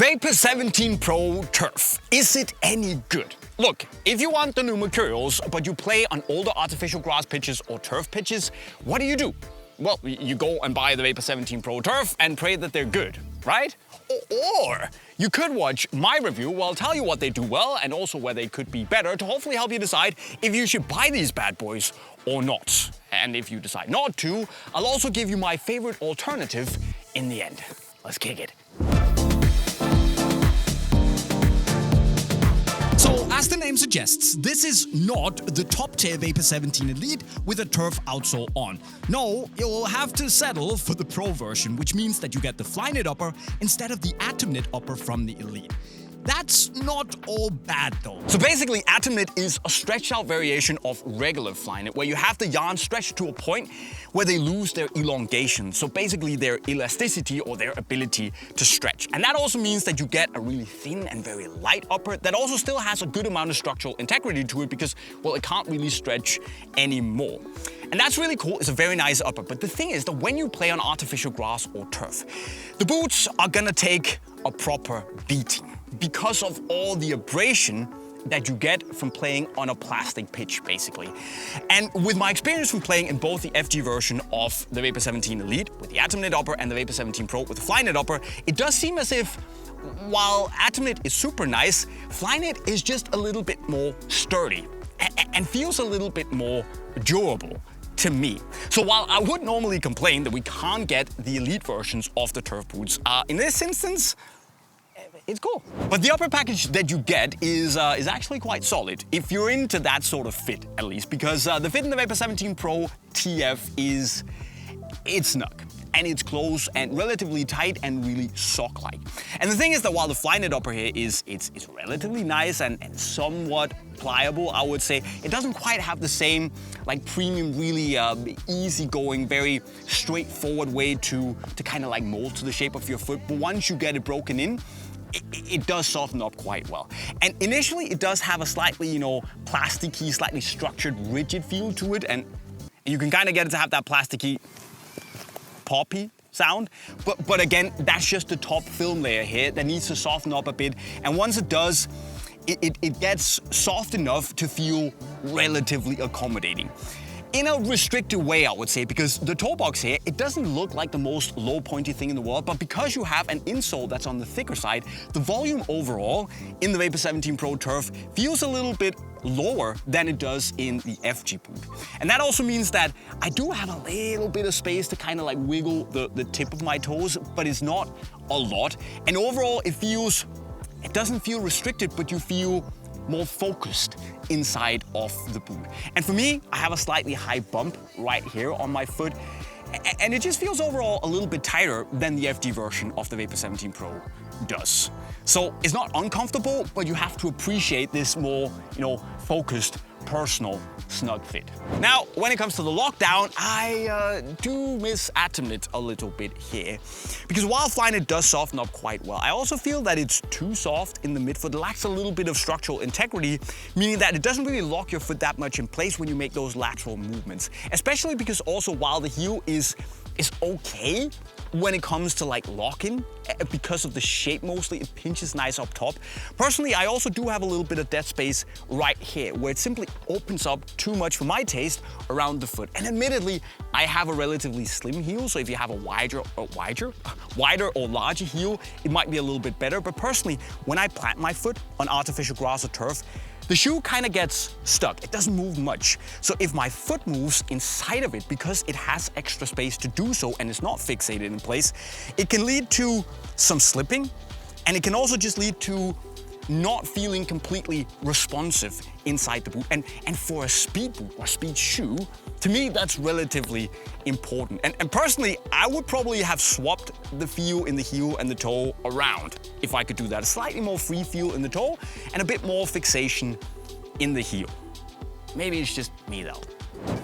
Vapor 17 Pro Turf. Is it any good? Look, if you want the new Mercurials, but you play on older artificial grass pitches or turf pitches, what do? Well, you go and buy the Vapor 17 Pro Turf and pray that they're good, right? Or you could watch my review where I'll tell you what they do well and also where they could be better to hopefully help you decide if you should buy these bad boys or not. And if you decide not to, I'll also give you my favorite alternative in the end. Let's kick it. So, as the name suggests, this is not the top-tier Vapor 17 Elite with a turf outsole on. No, you'll have to settle for the Pro version, which means that you get the Flyknit upper instead of the Atomknit upper from the Elite. That's not all bad though. So basically, Atomknit is a stretched out variation of regular Flyknit, where you have the yarn stretched to a point where they lose their elongation. So basically their elasticity or their ability to stretch. And that also means that you get a really thin and very light upper that also still has a good amount of structural integrity to it because, well, it can't really stretch anymore. And that's really cool. It's a very nice upper. But the thing is that when you play on artificial grass or turf, the boots are gonna take a proper beating because of all the abrasion that you get from playing on a plastic pitch, basically. And with my experience from playing in both the FG version of the Vapor 17 Elite with the Atomknit upper and the Vapor 17 Pro with the Flyknit upper, it does seem as if while Atomknit is super nice, Flyknit is just a little bit more sturdy and feels a little bit more durable to me. So while I would normally complain that we can't get the Elite versions of the turf boots, in this instance, it's cool. But the upper package that you get is actually quite solid, if you're into that sort of fit, at least, because the fit in the Vapor 17 Pro TF it's snug. And it's close and relatively tight and really sock-like. And the thing is that while the Flyknit upper here it's relatively nice and somewhat pliable, I would say, it doesn't quite have the same like premium, really easygoing, very straightforward way to kind of like mold to the shape of your foot. But once you get it broken in, it does soften up quite well. And initially it does have a slightly, plasticky, slightly structured, rigid feel to it. And you can kind of get it to have that plasticky, poppy sound. But again, that's just the top film layer here that needs to soften up a bit. And once it does, it gets soft enough to feel relatively accommodating. In a restricted way, I would say, because the toe box here, it doesn't look like the most low pointy thing in the world, but because you have an insole that's on the thicker side, the volume overall in the Vapor 17 Pro Turf feels a little bit lower than it does in the FG boot. And that also means that I do have a little bit of space to kind of like wiggle the tip of my toes, but it's not a lot. And overall, it doesn't feel restricted, but you feel more focused inside of the boot. And for me, I have a slightly high bump right here on my foot, and it just feels overall a little bit tighter than the FG version of the Vapor 17 Pro does. So it's not uncomfortable, but you have to appreciate this more, focused, personal, snug fit. Now, when it comes to the lockdown, I do miss Atomknit a little bit here. Because while Flyknit does soften up quite well, I also feel that it's too soft in the midfoot. It lacks a little bit of structural integrity, meaning that it doesn't really lock your foot that much in place when you make those lateral movements. Especially because also while the heel is okay when it comes to like locking, because of the shape mostly, it pinches nice up top. Personally, I also do have a little bit of dead space right here where it simply opens up too much for my taste around the foot. And admittedly, I have a relatively slim heel, so if you have a wider or larger heel, it might be a little bit better. But personally, when I plant my foot on artificial grass or turf, the shoe kind of gets stuck. It doesn't move much. So if my foot moves inside of it because it has extra space to do so and it's not fixated in place, it can lead to some slipping, and it can also just lead to not feeling completely responsive inside the boot. And for a speed boot or speed shoe, to me, that's relatively important. And personally, I would probably have swapped the feel in the heel and the toe around if I could do that. A slightly more free feel in the toe and a bit more fixation in the heel. Maybe it's just me though.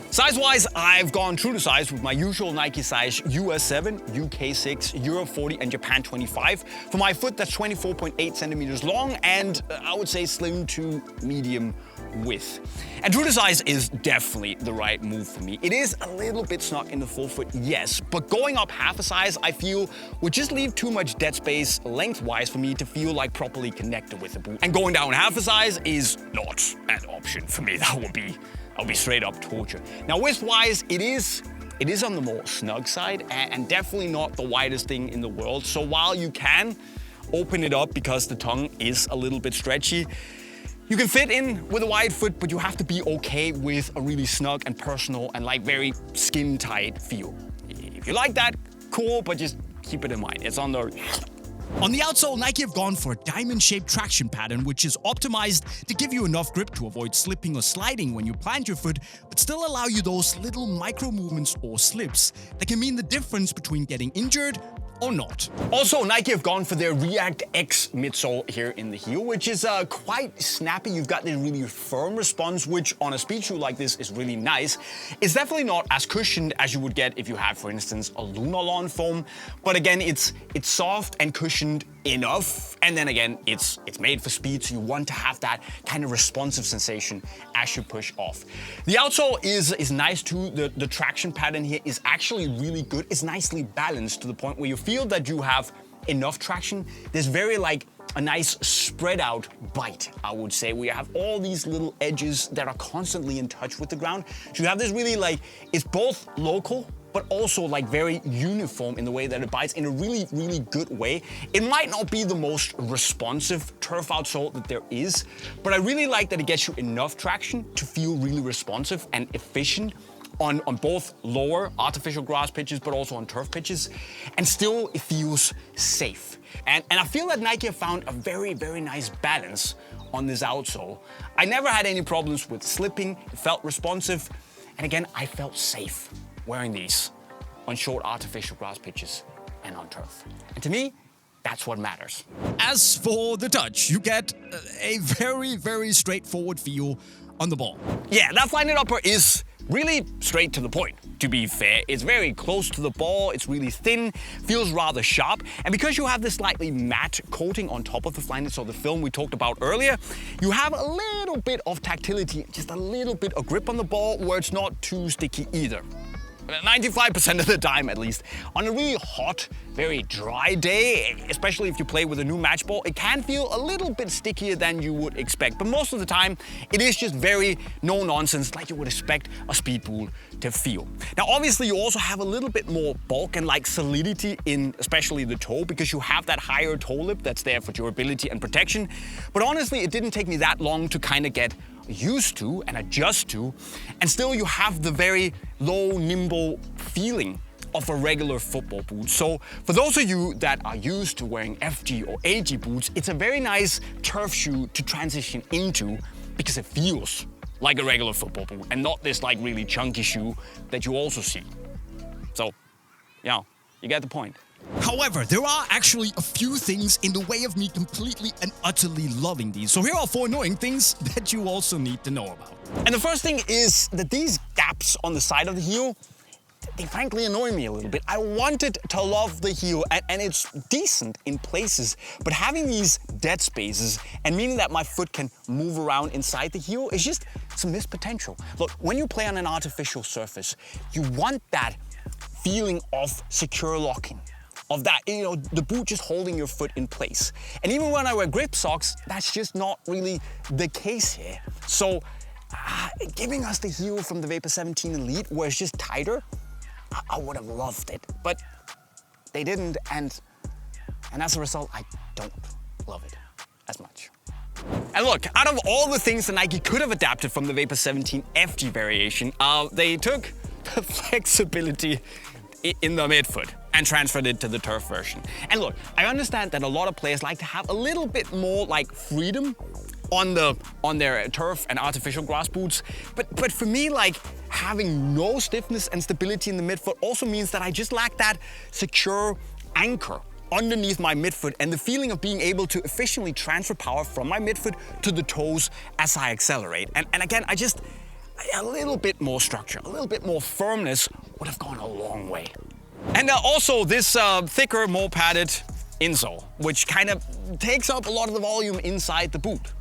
Size-wise, I've gone true to size with my usual Nike size US 7, UK 6, Europe 40, and Japan 25. For my foot, that's 24.8 centimeters long, and I would say slim to medium width. And true to size is definitely the right move for me. It is a little bit snug in the forefoot, yes, but going up half a size, I feel, would just leave too much dead space lengthwise for me to feel like properly connected with the boot. And going down half a size is not an option for me. That would be straight up torture. Now width-wise, it is on the more snug side and definitely not the widest thing in the world. So while you can open it up because the tongue is a little bit stretchy, you can fit in with a wide foot, but you have to be okay with a really snug and personal and like very skin tight feel. If you like that, cool, but just keep it in mind. It's on the... On the outsole, Nike have gone for a diamond-shaped traction pattern, which is optimized to give you enough grip to avoid slipping or sliding when you plant your foot, but still allow you those little micro movements or slips that can mean the difference between getting injured or not. Also, Nike have gone for their ReactX midsole here in the heel, which is quite snappy. You've got this really firm response, which on a speed shoe like this is really nice. It's definitely not as cushioned as you would get if you had, for instance, a Lunarlon foam. But again, it's soft and cushioned enough. And then again, it's made for speed, so you want to have that kind of responsive sensation as you push off. The outsole is nice too. The traction pattern here is actually really good. It's nicely balanced to the point where you feel that you have enough traction. There's very like a nice spread out bite, I would say, where you have all these little edges that are constantly in touch with the ground. So you have this really like, it's both local, but also like very uniform in the way that it bites in a really, really good way. It might not be the most responsive turf outsole that there is, but I really like that it gets you enough traction to feel really responsive and efficient on both lower artificial grass pitches, but also on turf pitches, and still it feels safe. And I feel that Nike have found a very, very nice balance on this outsole. I never had any problems with slipping, it felt responsive, and again, I felt safe wearing these on short artificial grass pitches and on turf. And to me, that's what matters. As for the touch, you get a very, very straightforward feel on the ball. Yeah, that Flyknit upper is really straight to the point, to be fair. It's very close to the ball, it's really thin, feels rather sharp, and because you have this slightly matte coating on top of the Flyknit, so the film we talked about earlier, you have a little bit of tactility, just a little bit of grip on the ball where it's not too sticky either. 95% of the time at least. On a really hot, very dry day, especially if you play with a new match ball, it can feel a little bit stickier than you would expect. But most of the time, it is just very no nonsense like you would expect a speed boot to feel. Now obviously you also have a little bit more bulk and like solidity in especially the toe because you have that higher toe lip that's there for durability and protection. But honestly, it didn't take me that long to kind of get used to and adjust to, and still you have the very low, nimble feeling of a regular football boot. So for those of you that are used to wearing FG or AG boots, it's a very nice turf shoe to transition into because it feels like a regular football boot and not this like really chunky shoe that you also see. So, yeah, you get the point. However, there are actually a few things in the way of me completely and utterly loving these. So here are 4 annoying things that you also need to know about. And the first thing is that these gaps on the side of the heel, they frankly annoy me a little bit. I wanted to love the heel and it's decent in places, but having these dead spaces and meaning that my foot can move around inside the heel is just some missed potential. Look, when you play on an artificial surface, you want that feeling of secure locking, of that, you know, the boot just holding your foot in place. And even when I wear grip socks, that's just not really the case here. So giving us the heel from the Vapor 17 Elite where it's just tighter, I would have loved it, but they didn't, and as a result, I don't love it as much. And look, out of all the things that Nike could have adapted from the Vapor 17 FG variation, they took the flexibility in the midfoot and transferred it to the turf version. And look, I understand that a lot of players like to have a little bit more like freedom on their turf and artificial grass boots, but for me, like having no stiffness and stability in the midfoot also means that I just lack that secure anchor underneath my midfoot and the feeling of being able to efficiently transfer power from my midfoot to the toes as I accelerate. And again, a little bit more structure, a little bit more firmness would have gone a long way. And also this thicker, more padded insole, which kind of takes up a lot of the volume inside the boot.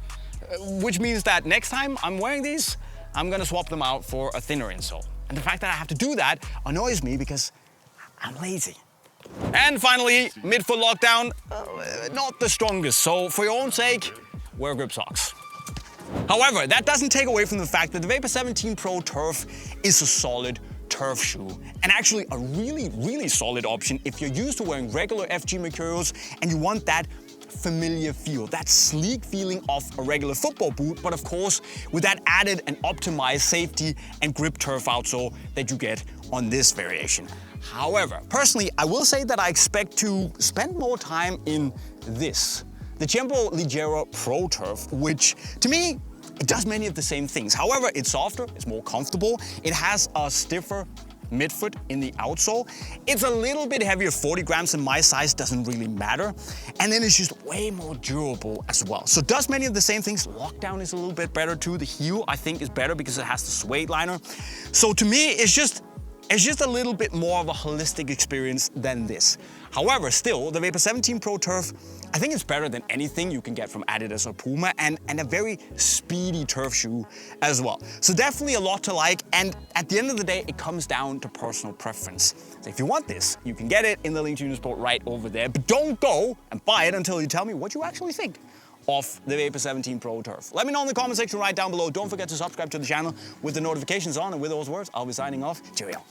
which means that next time I'm wearing these, I'm gonna swap them out for a thinner insole. And the fact that I have to do that annoys me because I'm lazy. And finally, midfoot lockdown, not the strongest, so for your own sake, wear grip socks. However, that doesn't take away from the fact that the Vapor 17 Pro Turf is a solid turf shoe, and actually a really solid option if you're used to wearing regular FG Mercurials and you want that familiar feel, that sleek feeling of a regular football boot, but of course with that added and optimized safety and grip turf outsole that you get on this variation. However, personally, I will say that I expect to spend more time in this, the Tiempo Ligero Pro Turf, which to me, it does many of the same things. However, it's softer, it's more comfortable, it has a stiffer midfoot in the outsole. It's a little bit heavier, 40 grams in my size, doesn't really matter. And then it's just way more durable as well. So it does many of the same things. Lockdown is a little bit better too. The heel, I think, is better because it has the suede liner. So to me, it's just a little bit more of a holistic experience than this. However, still, the Vapor 17 Pro Turf, I think it's better than anything you can get from Adidas or Puma, and a very speedy turf shoe as well. So definitely a lot to like, and at the end of the day, it comes down to personal preference. So if you want this, you can get it in the link to Unisport right over there, but don't go and buy it until you tell me what you actually think of the Vapor 17 Pro Turf. Let me know in the comment section right down below. Don't forget to subscribe to the channel with the notifications on, and with those words, I'll be signing off. Cheerio.